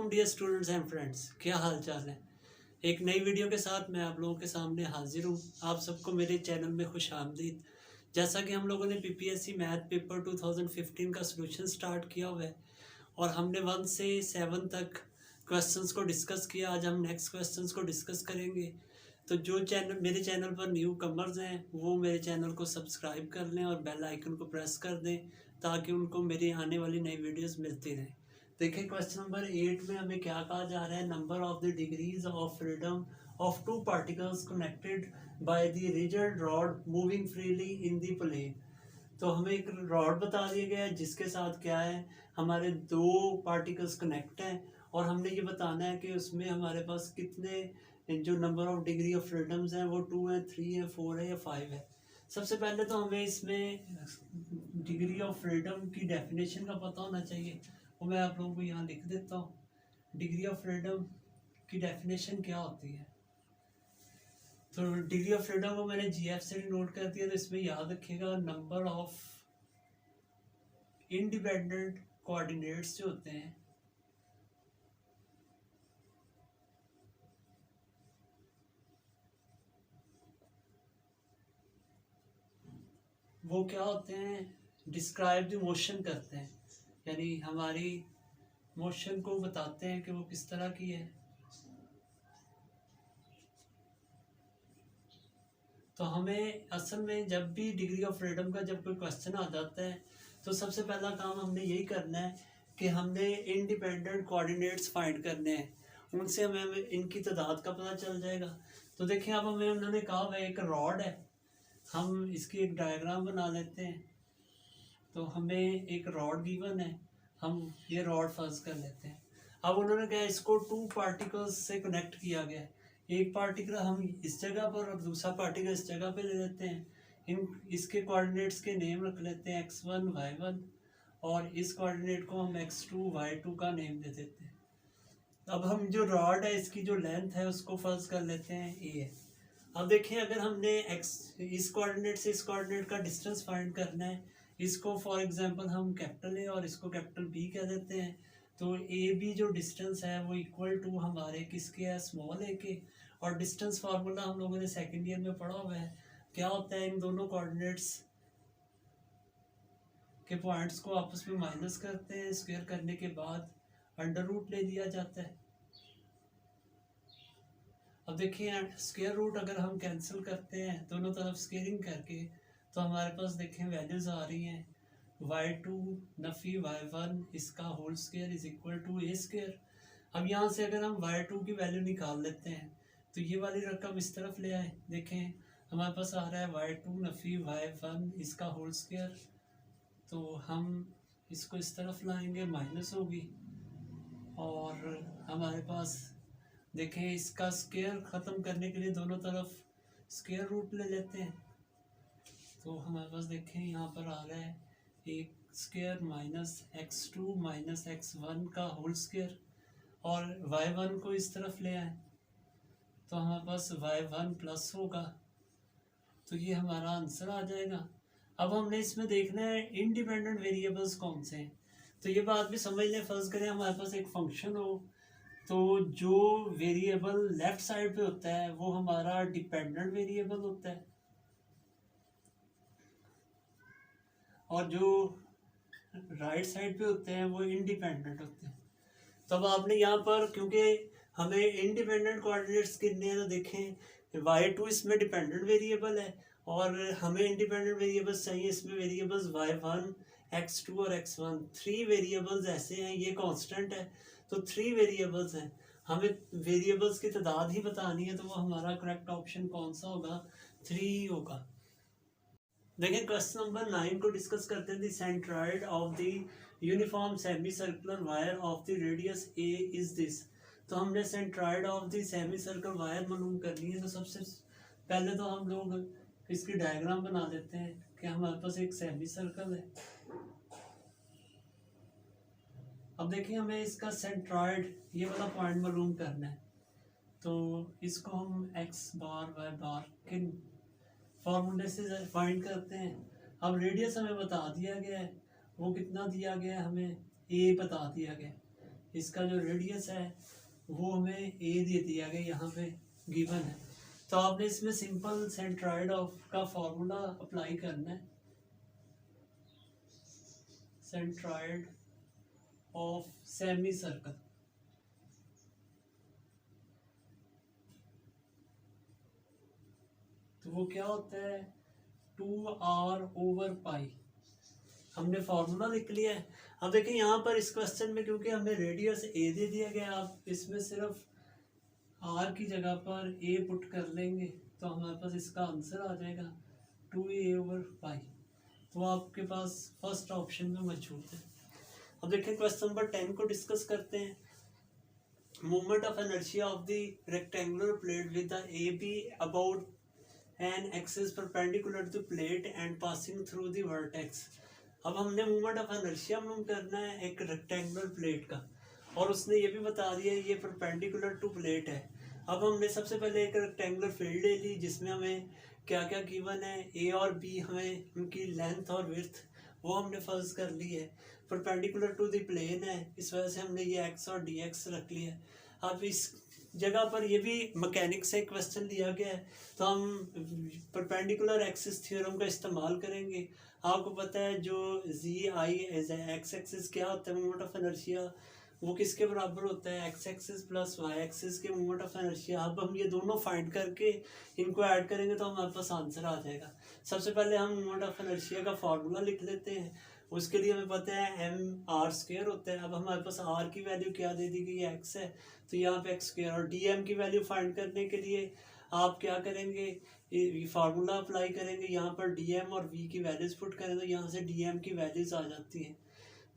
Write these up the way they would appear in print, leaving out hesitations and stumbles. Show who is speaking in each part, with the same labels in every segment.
Speaker 1: अस्सलाम dear students and friends, क्या हाल चाल है। एक नई वीडियो के साथ मैं आप लोगों के सामने हाजिर हूँ। आप सबको मेरे चैनल में खुश आमदीद। जैसा कि हम लोगों ने पीपीएससी मैथ पेपर 2015 का सलूशन स्टार्ट किया हुआ है और हमने 1 से 7 तक क्वेश्चंस को डिस्कस किया। आज हम नेक्स्ट क्वेश्चंस को डिस्कस करेंगे। तो जो मेरे चैनल पर न्यू कमर्स हैं वो मेरे चैनल को सब्सक्राइब कर लें और बेल आइकन को प्रेस कर दें ताकि उनको मेरी आने वाली नई वीडियोस मिलती रहें। देखिए क्वेश्चन नंबर 8 में हमें क्या कहा जा रहा है। Number of the degrees of freedom of two particles connected by the rigid rod moving freely in the plane. तो हमें एक रॉड बता दिया गया है जिसके साथ क्या है, हमारे दो पार्टिकल्स कनेक्ट हैं और हमने ये बताना है कि उसमें हमारे पास कितने जो number of degree of freedoms हैं वो 2 है, 3 है, 4 है या 5 है। सबसे पहले तो हमें इसमें डिग्री ऑफ फ्रीडम की डेफिनेशन का पता होना चाहिए। वो मैं आप लोगों को यहाँ लिख देता हूँ। डिग्री ऑफ फ्रीडम की डेफिनेशन क्या होती है। तो डिग्री ऑफ फ्रीडम को मैंने जीएफ से नोट कर दिया। तो इसमें याद रखिएगा नंबर ऑफ इंडिपेंडेंट कोऑर्डिनेट्स जो होते हैं वो क्या होते हैं, डिस्क्राइब द मोशन करते हैं, यानी हमारी मोशन को बताते हैं कि वो किस तरह की है। तो हमें असल में जब भी डिग्री ऑफ फ्रीडम का जब कोई क्वेश्चन आ जाता है तो सबसे पहला काम हमने यही करना है कि हमने इंडिपेंडेंट कोऑर्डिनेट्स फाइंड करने हैं। उनसे हमें इनकी तादाद का पता चल जाएगा। तो देखिए अब हमें उन्होंने कहा हुआ एक रॉड है, हम इसकी एक डायग्राम बना लेते हैं। तो हमें एक रॉड गिवन है, हम ये रॉड फर्ज कर लेते हैं। अब उन्होंने कहा इसको 2 पार्टिकल्स से कनेक्ट किया गया है। एक पार्टिकल हम इस जगह पर और दूसरा पार्टिकल इस जगह पे ले लेते हैं। इसके कोऑर्डिनेट्स के नेम रख लेते हैं x1 y1 और इस कोऑर्डिनेट को हम x2 y2 का नेम दे देते हैं। अब हम जो रॉड है इसकी जो लेंथ है उसको फर्ज कर लेते हैं a। अब देखिए अगर हमने इस कोऑर्डिनेट से इस कोऑर्डिनेट का डिस्टेंस फाइंड करना है, इसको फॉर एग्जांपल हम कैपिटल ए और इसको कैपिटल बी कह देते हैं। तो ए बी जो डिस्टेंस है वो इक्वल टू हमारे किसके है, स्मॉल ए के। और डिस्टेंस फार्मूला हम लोगों ने सेकेंड ईयर में पढ़ा हुआ है। क्या होता है, इन दोनों कोऑर्डिनेट्स के पॉइंट्स को आपस में माइनस करते हैं, स्क्वायर करने के बाद अंडर रूट ले लिया जाता है। अब देखिए स्क्वायर रूट अगर हम कैंसिल करते हैं दोनों तरफ स्क्वेयरिंग करके तो हमारे पास देखें वैल्यूज आ रही हैं y2 नफी y1 इसका whole square is equal to a square. अब यहाँ से अगर हम y2 की वैल्यू निकाल लेते हैं तो ये वाली रकम इस तरफ ले आए। देखें हमारे पास आ रहा है y2 नफी y1 इसका होल स्क्वायर। तो हम इसको इस तरफ लाएंगे, माइनस होगी और हमारे पास देखें इसका स्क्वायर ख़त्म करने के लिए दोनों तरफ स्क्वायर रूट ले लेते हैं। तो हमारे पास देखें यहाँ पर आ रहा है एक square minus x2 minus x1 का होल स्क्वायर और y1 को इस तरफ ले आए तो हमारे पास y1 प्लस होगा। तो ये हमारा आंसर आ जाएगा। अब हमने इसमें देखना है इंडिपेंडेंट वेरिएबल्स कौन से हैं। तो ये बात भी समझ लें, फर्ज करें हमारे पास एक फंक्शन हो तो जो वेरिएबल लेफ्ट साइड पे होता है वो हमारा डिपेंडेंट वेरिएबल होता है और जो राइट साइड पे होते हैं वो इंडिपेंडेंट होते हैं। तो अब आपने यहाँ पर क्योंकि हमें इंडिपेंडेंट कोऑर्डिनेट्स गिनने हैं तो देखें y2 इसमें डिपेंडेंट वेरिएबल है और हमें इंडिपेंडेंट वेरिएबल्स चाहिए। इसमें वेरिएबल्स y1 x2 और x1 3 वेरिएबल्स ऐसे हैं, ये कांस्टेंट है तो 3 वेरिएबल्स हैं। हमें वेरिएबल्स की तादाद ही बतानी है तो वो हमारा करेक्ट ऑप्शन कौन सा होगा, 3 होगा। देखिए क्वेश्चन नंबर 9 को डिस्कस करते हैं। The centroid of the uniform semi circular wire of the radius A is this. तो हमने centroid of the semi circular wire मालूम करनी है। तो सबसे पहले तो हम लोग इसकी डायग्राम बना देते हैं कि हमारे पास एक सेमी सर्कल है। अब देखिए हमें इसका सेंट्रॉइड ये वाला पॉइंट मालूम करना है। तो इसको हम एक्स बार वाई बार किन फॉर्मूले से फाइंड करते हैं। अब रेडियस हमें बता दिया गया है, वो कितना दिया गया है, हमें ए बता दिया गया है। इसका जो रेडियस है वो हमें ए दे दिया गया यहाँ पे गिवन है। तो आपने इसमें सिंपल सेंट्रॉइड ऑफ का फॉर्मूला अप्लाई करना है, सेंट्रॉइड ऑफ सेमी सर्कल। तो वो क्या होता है 2r/पाई। हमने फॉर्मूला लिख लिया है। अब देखिए यहाँ पर इस क्वेश्चन में क्योंकि हमें रेडियस ए दे दिया गया, आप इसमें सिर्फ आर की जगह पर ए पुट कर लेंगे तो हमारे पास इसका आंसर आ जाएगा 2a/पाई। तो आपके पास फर्स्ट ऑप्शन में मौजूद है। अब देखिए क्वेश्चन नंबर 10 को डिस्कस करते हैं। Movement of inertia of the rectangular plate with the a b about an axis perpendicular to plate and passing through the vertex. अब हमने मूवमेंट ऑफ इनर्शिया मूव करना है एक रेक्टेंगुलर प्लेट का, और उसने ये भी बता दिया ये परपेंडिकुलर टू प्लेट है। अब हमने सबसे पहले एक रेक्टेंगुलर फील्ड ले ली जिसमें हमें क्या क्या गिवन है, ए और बी हमें उनकी लेंथ और विड्थ वो हमने फर्ज कर ली है। परपेंडिकुलर टू द प्लेन है, इस वजह से हमने ये एक्स और डी एक्स रख लिया है। अब इस जगह पर ये भी मैकेनिक्स से क्वेश्चन लिया गया है, तो हम परपेंडिकुलर एक्सिस थ्योरम का इस्तेमाल करेंगे। आपको पता है जो जी आई एक्स एक्सिस क्या होता है मोमेंट ऑफ इनर्शिया, वो किसके बराबर होता है x axis plus y axis के मोमेंट ऑफ इनर्शिया। अब हम ये दोनों फाइंड करके इनको ऐड करेंगे तो हमारे पास आंसर आ जाएगा। सबसे पहले हम मोमेंट ऑफ इनर्शिया का फार्मूला लिख लेते हैं। उसके लिए हमें पता है mr² होता है। अब हमारे पास r की वैल्यू क्या दे दी गई x है, तो यहाँ पे x², और dm की वैल्यू फाइंड करने के लिए आप क्या करेंगे, फार्मूला अप्लाई करेंगे। यहाँ पर dm और v की वैल्यूज पुट करें तो यहाँ से dm की वैल्यूज आ जाती हैं।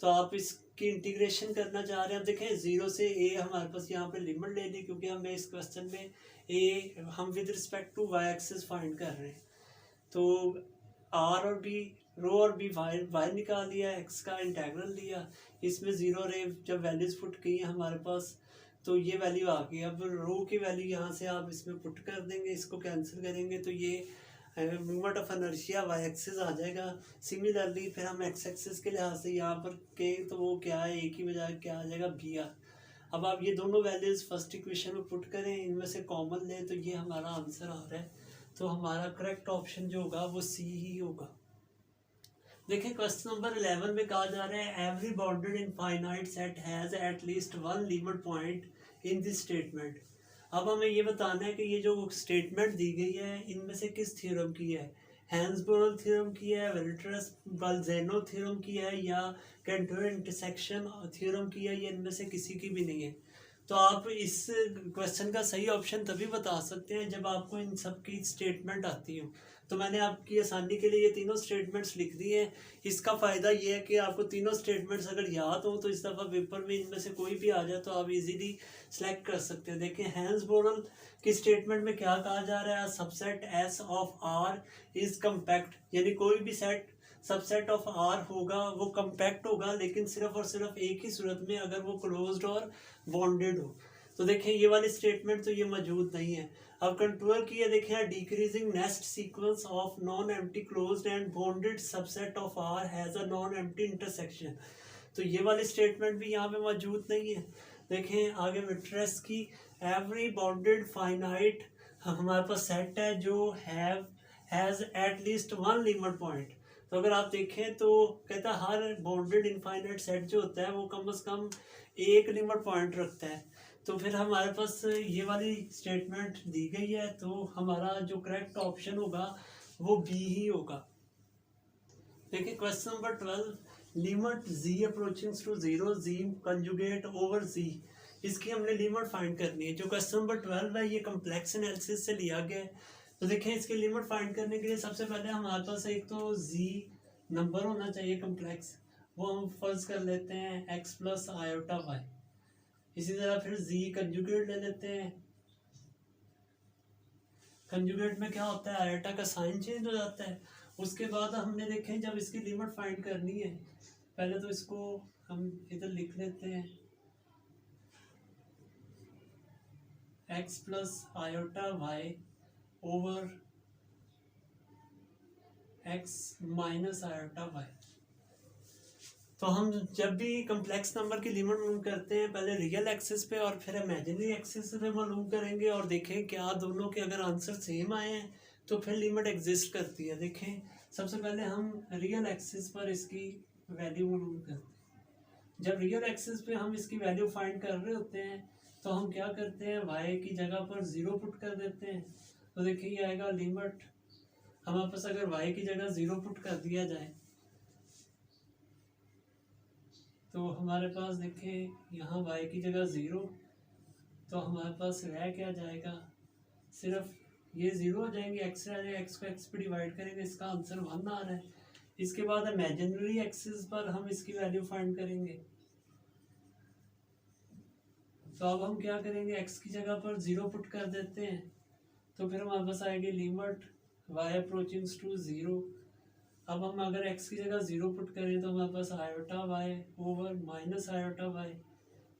Speaker 1: तो आप इसकी इंटीग्रेशन करना चाह रहे हैं। अब देखें 0 से a हमारे पास यहाँ पे लिमिट ले ली क्योंकि हमें इस क्वेश्चन में a हम with respect to y axis find कर रहे हैं। तो r और b रो और बी वाई निकाल लिया, एक्स का इंटेग्रल लिया, इसमें 0 रे जब वैल्यूज पुट की है हमारे पास तो ये वैल्यू आ गई। अब रो की वैल्यू यहाँ से आप इसमें पुट कर देंगे, इसको कैंसिल करेंगे तो ये movement of inertia Y axis आ जाएगा। सिमिलरली फिर हम एक्स एक्सिस के लिहाज से यहाँ पर के तो वो क्या है, एक ही बजाय क्या आ जाएगा बी आर। अब आप ये दोनों वैल्यूज फर्स्ट इक्वेशन में पुट करें, इनमें से कॉमन लें तो ये हमारा आंसर आ रहा है। तो हमारा करेक्ट ऑप्शन जो होगा वो सी ही होगा। देखिए क्वेश्चन नंबर 11 में कहा जा रहा है every bounded infinite set has at least one limit point in this statement. अब हमें ये बताना है कि ये जो स्टेटमेंट दी गई है इनमें से किस थ्योरम की है, हैंसबोरल थ्योरम की है, वेल्ट्रस-बाल्ज़ेनो थ्योरम की है, या कैंटोर इंटरसेक्शन थ्योरम की है, या इनमें से किसी की भी नहीं है। तो आप इस क्वेश्चन का सही ऑप्शन तभी बता सकते हैं जब आपको इन सब की स्टेटमेंट आती हो। तो मैंने आपकी आसानी के लिए ये तीनों स्टेटमेंट्स लिख दी हैं। इसका फ़ायदा ये है कि आपको तीनों स्टेटमेंट्स अगर याद हो तो इस दफ़ा पेपर में इनमें से कोई भी आ जाए तो आप इजीली सेलेक्ट कर सकते हैं। देखें हैंसबोरल की स्टेटमेंट में क्या कहा जा रहा है, subset S of R is compact, यानी कोई भी सेट सबसेट ऑफ आर होगा वो कम्पैक्ट होगा, लेकिन सिर्फ और सिर्फ एक ही सूरत में अगर वो क्लोज्ड और बॉन्डेड हो। तो देखें ये वाली स्टेटमेंट तो ये मौजूद नहीं है। अब कंट्रोल की है, देखें decreasing nest sequence of non empty closed and bounded subset of R has a non empty intersection. तो ये वाली स्टेटमेंट भी यहाँ पे मौजूद नहीं है। देखें आगे विट्रेस की एवरी बाउंडेड फाइनाइट हमारे पास सेट है जो has at least one limit point. तो अगर आप देखें तो कहता है हर बाउंडेड इनफाइनाइट सेट जो होता है वो कम से कम एक लिमिट पॉइंट रखता है। तो फिर हमारे पास ये वाली स्टेटमेंट दी गई है, तो हमारा जो करेक्ट ऑप्शन होगा वो बी ही होगा। देखिए question number 12, limit z approaching to 0 z conjugate over z, इसकी हमने लिमिट फाइंड करनी है। जो क्वेश्चन नंबर 12 है ये कम्प्लेक्स एनालिसिस से लिया गया है। तो देखें इसकी लिमिट फाइंड करने के लिए सबसे पहले हमारे पास एक तो z नंबर होना चाहिए कम्प्लेक्स, वो हम फर्ज कर लेते हैं x प्लस आयोटा वाई। इसी तरह फिर z कंजुगेट ले लेते हैं। कंजुगेट में क्या होता है, आयोटा का साइन चेंज हो जाता है। उसके बाद हमने देखें जब इसकी लिमिट फाइंड करनी है, पहले तो इसको हम इधर लिख लेते हैं x plus iota y over x minus iota y. तो हम जब भी कम्प्लेक्स नंबर की लिमिट मालूम करते हैं पहले रियल एक्सिस पे और फिर इमेजिनरी एक्सिस पे मालूम करेंगे और देखें क्या दोनों के अगर आंसर सेम आए हैं तो फिर लिमिट एग्जिस्ट करती है। देखें सबसे पहले हम रियल एक्सिस पर इसकी वैल्यू मालूम करते हैं। जब रियल एक्सिस पे हम इसकी वैल्यू फाइंड कर रहे होते हैं तो हम क्या करते हैं, वाई की जगह पर 0 पुट कर देते हैं। तो देखिए ये आएगा लिमिट, हमारे पास अगर वाई की जगह 0 पुट कर दिया जाए तो हमारे पास देखें यहाँ y की जगह 0, तो हमारे पास रह क्या जाएगा, सिर्फ ये 0 हो जाएंगे, x रह जाएगा, x को x पे डिवाइड करेंगे, इसका आंसर 1 आ रहा है। इसके बाद इमेजिनरी एक्सिस पर हम इसकी वैल्यू फाइंड करेंगे। तो अब हम क्या करेंगे, x की जगह पर 0 पुट कर देते हैं, तो फिर हमारे पास आएगी लिमिट y अप्रोचिंग्स टू 0। अब हम अगर x की जगह 0 पुट करें तो हमारे पास iota y over minus iota y,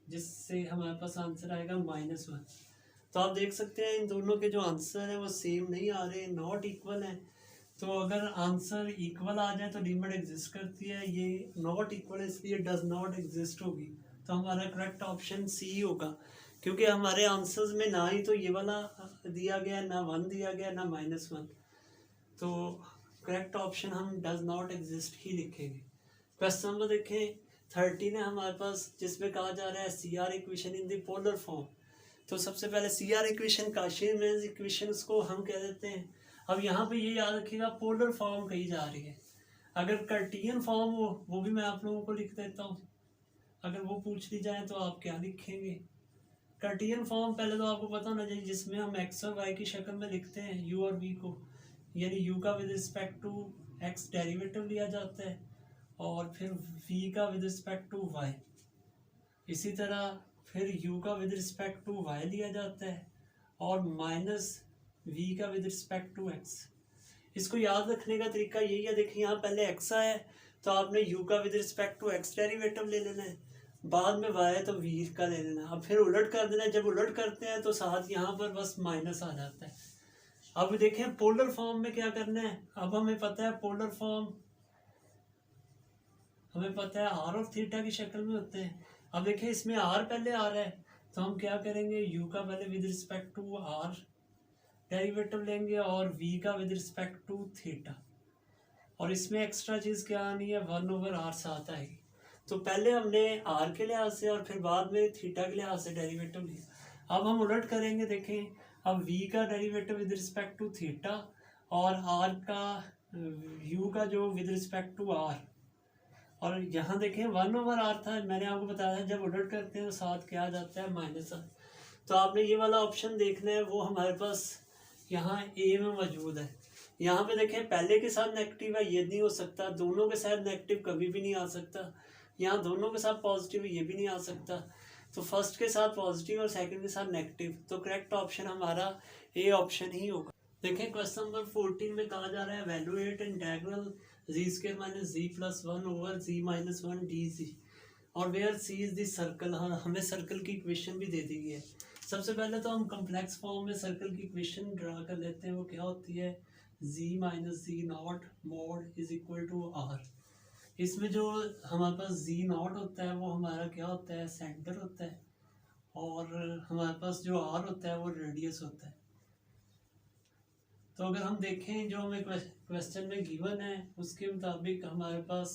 Speaker 1: जिससे हमारे पास आंसर आएगा -1। तो आप देख सकते हैं इन दोनों के जो आंसर है वो सेम नहीं आ रहे, नॉट इक्वल है। तो अगर आंसर इक्वल आ जाए तो लिमिट एग्जिस्ट करती है, ये नॉट इक्वल है इसलिए डज नॉट एग्जिस्ट होगी। तो हमारा करेक्ट ऑप्शन सी होगा, क्योंकि हमारे आंसर्स में ना ही तो ये वाला दिया गया, ना 1 दिया गया, ना -1। तो करेक्ट ऑप्शन हम डज नॉट एग्जिस्ट ही लिखेंगे। क्वेश्चन नंबर देखें 13 है हमारे पास, जिसमें कहा जा रहा है C R equation in the polar form. तो सबसे पहले C R equation Cauchy Riemann equations को हम कह देते हैं। अब यहाँ पे ये याद रखिएगा पोलर फॉर्म कही जा रही है, अगर कार्टियन फॉर्म हो वो भी मैं आप लोगों को लिख देता हूँ, अगर वो पूछ ली जाए तो आप क्या लिखेंगे। कार्टियन फॉर्म पहले तो आपको पता होना चाहिए, जिसमें हम एक्स और वाई की शक्ल में लिखते हैं यू और वी को, यानी यू का with respect to x derivative लिया जाता है और फिर वी का विद रिस्पेक्ट टू वाई, इसी तरह फिर u का विद रिस्पेक्ट टू y लिया जाता है और माइनस v का विद रिस्पेक्ट टू x। इसको याद रखने का तरीका यही है, देखिए यहाँ पहले x आया है तो आपने u का with respect to x derivative ले लेना है, बाद में y है तो v का ले लेना है, अब फिर उलट कर देना है। जब उलट करते हैं तो साथ यहाँ पर बस माइनस आ जाता है। अब देखें पोलर फॉर्म में क्या करना है, अब हमें पता है पोलर फॉर्म हमें पता है आर ऑफ थीटा की शक्ल में होते हैं। अब देखिए इसमें आर पहले आ रहा है तो हम क्या करेंगे, यू का पहले with respect to r derivative लेंगे और वी का विद रिस्पेक्ट टू थीटा, और इसमें एक्स्ट्रा चीज़ क्या आनी है, 1/r साथ आएगी। तो पहले हमने आर के लिहाज से और फिर बाद में थीटा के लिहाज से डेरिवेटिव लिया। अब हम उलट करेंगे, देखें अब वी का derivative with respect to theta और आर का यू का जो विद रिस्पेक्ट टू आर, और यहाँ देखें 1/r था, मैंने आपको बताया था जब उलट करते हैं तो साथ क्या आ जाता है -r। तो आपने ये वाला ऑप्शन देखना है, वो हमारे पास यहाँ ए में मौजूद है। यहाँ पे देखें पहले के साथ नेगेटिव है, ये नहीं हो सकता, दोनों के साथ नेगेटिव कभी भी नहीं आ सकता, यहाँ दोनों के साथ पॉजिटिव है ये भी नहीं आ सकता। तो फर्स्ट के साथ पॉजिटिव और सेकंड के साथ नेगेटिव, तो करेक्ट ऑप्शन हमारा ए ऑप्शन ही होगा। देखें क्वेश्चन नंबर 14 में कहा जा रहा है evaluate integral z² - z+1 over z-1 dz, और where c is the circle. हाँ हमें सर्कल की इक्वेशन भी दे दी गई है। सबसे पहले तो हम कम्प्लेक्स फॉर्म में सर्कल की इक्वेशन ड्रा कर लेते हैं, वो क्या होती है, z - z0 mod is equal to r। इसमें जो हमारे पास z0 होता है वो हमारा क्या होता है, सेंटर होता है, और हमारे पास जो r होता है वो रेडियस होता है। तो अगर हम देखें जो हमें क्वेश्चन में गिवन है उसके मुताबिक हमारे पास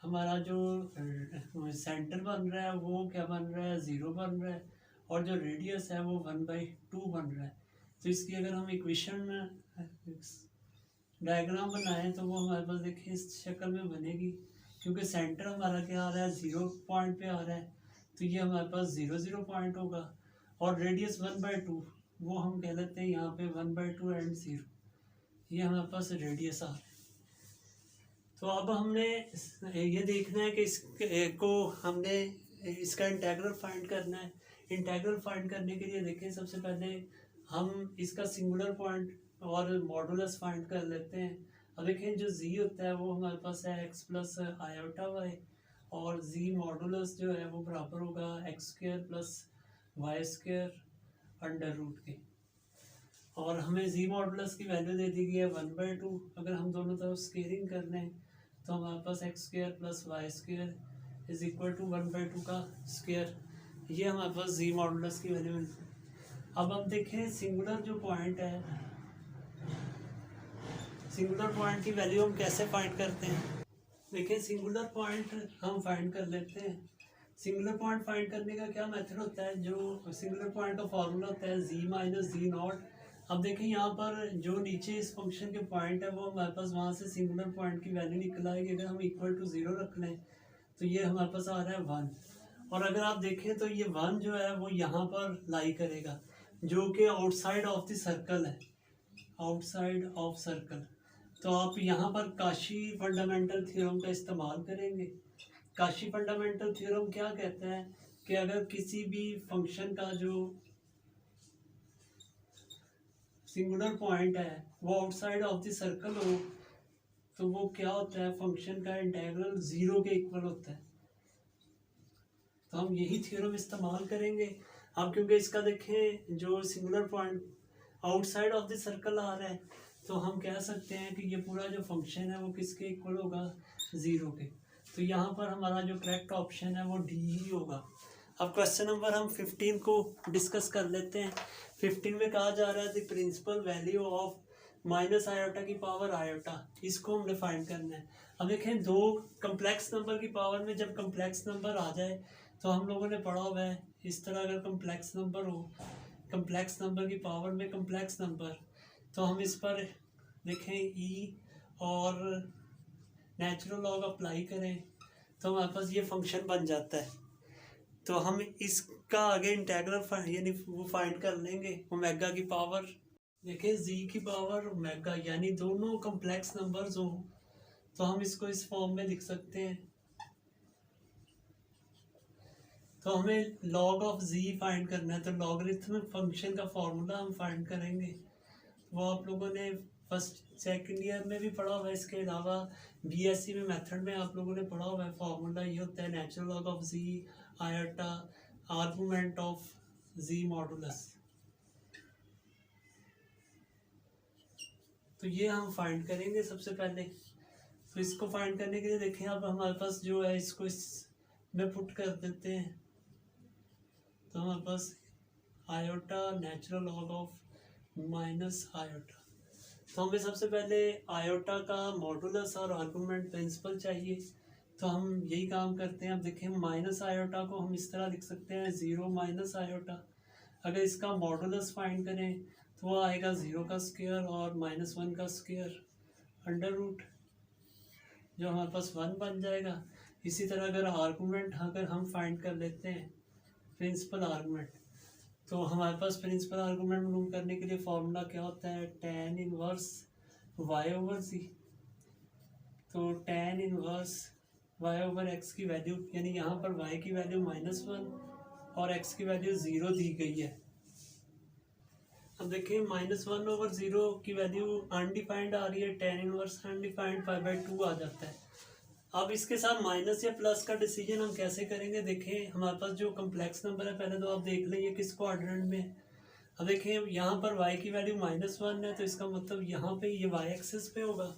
Speaker 1: हमारा जो सेंटर बन रहा है वो क्या बन रहा है, 0 बन रहा है, और जो रेडियस है वो 1/2 बन रहा है। तो इसकी अगर हम इक्वेशन डायग्राम बनाएं तो वो हमारे पास देखिए इस शक्ल में बनेगी, क्योंकि सेंटर हमारा क्या आ रहा है, 0 पॉइंट पे आ रहा है, तो ये हमारे पास 0 पॉइंट होगा, और रेडियस 1/2 वो हम कह लेते हैं यहाँ पे 1/2 एंड 0, ये हमारे पास रेडियस आ रहा है। तो अब हमने ये देखना है कि इसको हमने इसका इंटीग्रल फाइंड करना है। इंटीग्रल फाइंड करने के लिए देखें सबसे पहले हम इसका सिंगुलर पॉइंट और मॉडुलस फाइंड कर लेते हैं। अब देखें जो z होता है वो हमारे पास है x प्लस आयोटा y, और z मॉडुलस जो है वो बराबर होगा x² plus y² under root के, और हमें z मॉडुलस की वैल्यू दे दी गई है 1/2। अगर हम दोनों तरफ स्केलिंग कर लें तो हमारे पास X square plus Y square is equal to 1/2 का स्क्वायर, ये हमारे पास जी मॉडुलस की वैल्यू मिलती है। अब हम देखें सिंगुलर जो पॉइंट है, सिंगुलर पॉइंट की वैल्यू हम कैसे फाइंड करते हैं। देखिए सिंगुलर पॉइंट हम फाइंड कर लेते हैं। सिंगुलर पॉइंट फाइंड करने का क्या मेथड होता है, जो सिंगुलर पॉइंट का फॉर्मूला होता है जी माइनस जी नॉट। अब देखिए यहाँ पर जो नीचे इस फंक्शन के पॉइंट है वो हमारे पास वहाँ से सिंगुलर पॉइंट की वैल्यू निकल आएगी। अगर हम इक्वल टू 0 रख लें तो ये हमारे पास आ रहा है 1, और अगर आप देखें तो ये 1 जो है वो यहाँ पर लाई करेगा, जो कि आउटसाइड ऑफ द सर्कल है, आउटसाइड ऑफ सर्कल। तो आप यहाँ पर काशी फंडामेंटल थ्योरम का इस्तेमाल करेंगे। काशी फंडामेंटल थ्योरम क्या कहता है कि अगर किसी भी फंक्शन का जो सिंगुलर पॉइंट है वो आउटसाइड ऑफ द सर्कल हो तो वो क्या होता है, फंक्शन का इंटीग्रल 0 के इक्वल होता है। तो हम यही थ्योरम इस्तेमाल करेंगे। अब क्योंकि इसका देखें जो singular point outside of the circle आ रहा है तो हम कह सकते हैं कि ये पूरा जो फंक्शन है वो किसके इक्वल होगा, 0 के। तो यहाँ पर हमारा जो करेक्ट ऑप्शन है वो डी ही होगा। अब क्वेश्चन नंबर हम 15 को डिस्कस कर लेते हैं। 15 में कहा जा रहा है the principal value of minus iota की पावर आयोटा, इसको हमने फाइंड करना है। अब देखें दो कम्प्लेक्स नंबर की पावर में जब कम्प्लेक्स नंबर आ जाए तो हम लोगों ने पढ़ा हुआ है इस तरह अगर कम्प्लेक्स नंबर हो, कम्प्लेक्स नंबर की पावर में कम्प्लेक्स नंबर, तो हम इस पर देखें ई और नेचुरल लॉग अप्लाई करें तो हमारे पास ये फंक्शन बन जाता है। तो हम इसका आगे इंटीग्रल यानी वो फाइंड कर लेंगे ओमेगा की पावर, देखिए जी की पावर ओमेगा, यानी दोनों कम्प्लेक्स नंबर्स हो तो हम इसको इस फॉर्म में लिख सकते हैं। तो हमें log ऑफ z फाइंड करना है, तो लॉगरिथमिक फंक्शन का फॉर्मूला हम फाइंड करेंगे। वो आप लोगों ने फर्स्ट सेकंड ईयर में भी पढ़ा हुआ है, इसके अलावा बीएससी में मेथड में आप लोगों ने पढ़ा हुआ है। फॉर्मूला ये होता है natural log of z iota argument of z modulus. तो ये हम फाइंड करेंगे सबसे पहले। तो इसको फाइंड करने के लिए देखें अब हमारे पास जो है इसको इस में पुट कर देते हैं। तो हमारे पास iota natural log of minus iota, तो हमें सबसे पहले आयोटा का मॉडुलस और आर्गुमेंट प्रिंसिपल चाहिए। तो हम यही काम करते हैं। अब देखें माइनस आयोटा को हम इस तरह लिख सकते हैं 0 माइनस आयोटा। अगर इसका मॉडुलस फाइंड करें तो वो आएगा 0 का स्क्वायर और -1 का स्क्वायर अंडर रूट, जो हमारे पास 1 बन जाएगा। इसी तरह अगर आर्गुमेंट अगर हम फाइंड कर लेते हैं प्रिंसिपल आर्गुमेंट, तो हमारे पास प्रिंसिपल आर्गुमेंट मालूम करने के लिए फॉर्मूला क्या होता है, tan inverse y over z। तो tan inverse y over x की वैल्यू, यानी यहाँ पर y की वैल्यू -1 और x की वैल्यू 0 दी गई है। अब देखिए -1 ओवर 0 की वैल्यू अनडिफाइंड आ रही है, tan इनवर्स अनडिफाइंड 5/2 आ जाता है। अब इसके साथ माइनस या प्लस का डिसीजन हम कैसे करेंगे, देखें हमारे पास जो कम्प्लेक्स नंबर है पहले तो आप देख लें ये किस क्वाड्रेंट में है। अब देखें यहाँ पर y की वैल्यू -1 है तो इसका मतलब यहाँ पे ये y एक्सिस पे होगा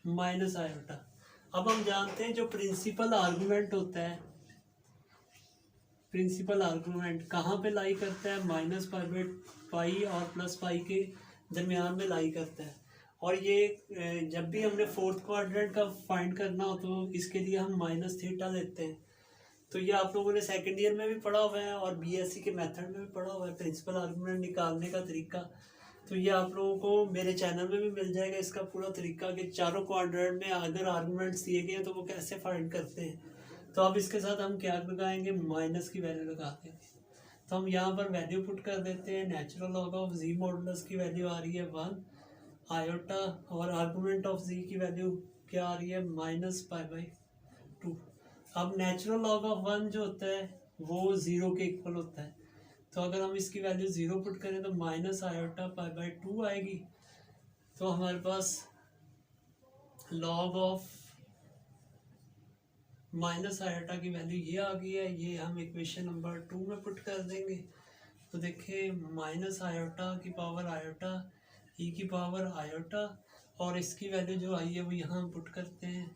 Speaker 1: माइनस आयोटा। अब हम जानते हैं जो प्रिंसिपल आर्गुमेंट होता है, प्रिंसिपल आर्गुमेंट कहाँ पे लाई करता है, -π और +π के दरमियान में लाई करता है। और ये जब भी हमने फोर्थ क्वाड्रेंट का फाइंड करना हो तो इसके लिए हम -θ लेते हैं। तो ये आप लोगों ने सेकंड ईयर में भी पढ़ा हुआ है और बीएससी के मेथड में भी पढ़ा हुआ है प्रिंसिपल आर्गुमेंट निकालने का तरीका। तो ये आप लोगों को मेरे चैनल में भी मिल जाएगा इसका पूरा तरीका कि चारों क्वाड्रेंट में अगर आर्गुमेंट्स दिए गए हैं तो वो कैसे फाइंड करते हैं। तो अब इसके साथ हम क्या लगाएंगे, माइनस की वैल्यू लगा देंगे। तो हम यहाँ पर वैल्यू पुट कर देते हैं। Natural log of z modulus की वैल्यू आ रही है 1 आयोटा और आर्गुमेंट ऑफ जी की वैल्यू क्या आ रही है, -π/2। अब नेचुरल लॉग ऑफ 1 जो होता है वो 0 के इक्वल होता है। तो अगर हम इसकी वैल्यू 0 पुट करें तो -π/2 आएगी। तो हमारे पास लॉग ऑफ माइनस आयोटा की वैल्यू ये आ गई है, ये हम इक्वेशन नंबर 2 में पुट कर देंगे। तो देखिए माइनस आयोटा की पावर आयोटा ई की पावर आयोटा और इसकी वैल्यू जो आई है वो यहाँ हम पुट करते हैं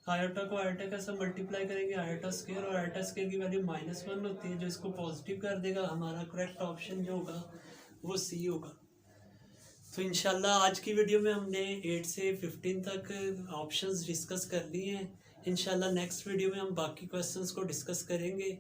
Speaker 1: आयोटा को आयोटा का सब मल्टीप्लाई करेंगे आयोटा स्क्वायर, और आयोटा स्क्वायर की वैल्यू -1 होती है, जो इसको पॉजिटिव कर देगा। हमारा करेक्ट ऑप्शन जो होगा वो सी होगा। तो इंशाल्लाह आज की वीडियो में हमने 8 से 15 तक ऑप्शंस डिस्कस कर लिए हैं। इंशाल्लाह नेक्स्ट वीडियो में हम बाकी क्वेश्चंस को डिस्कस करेंगे।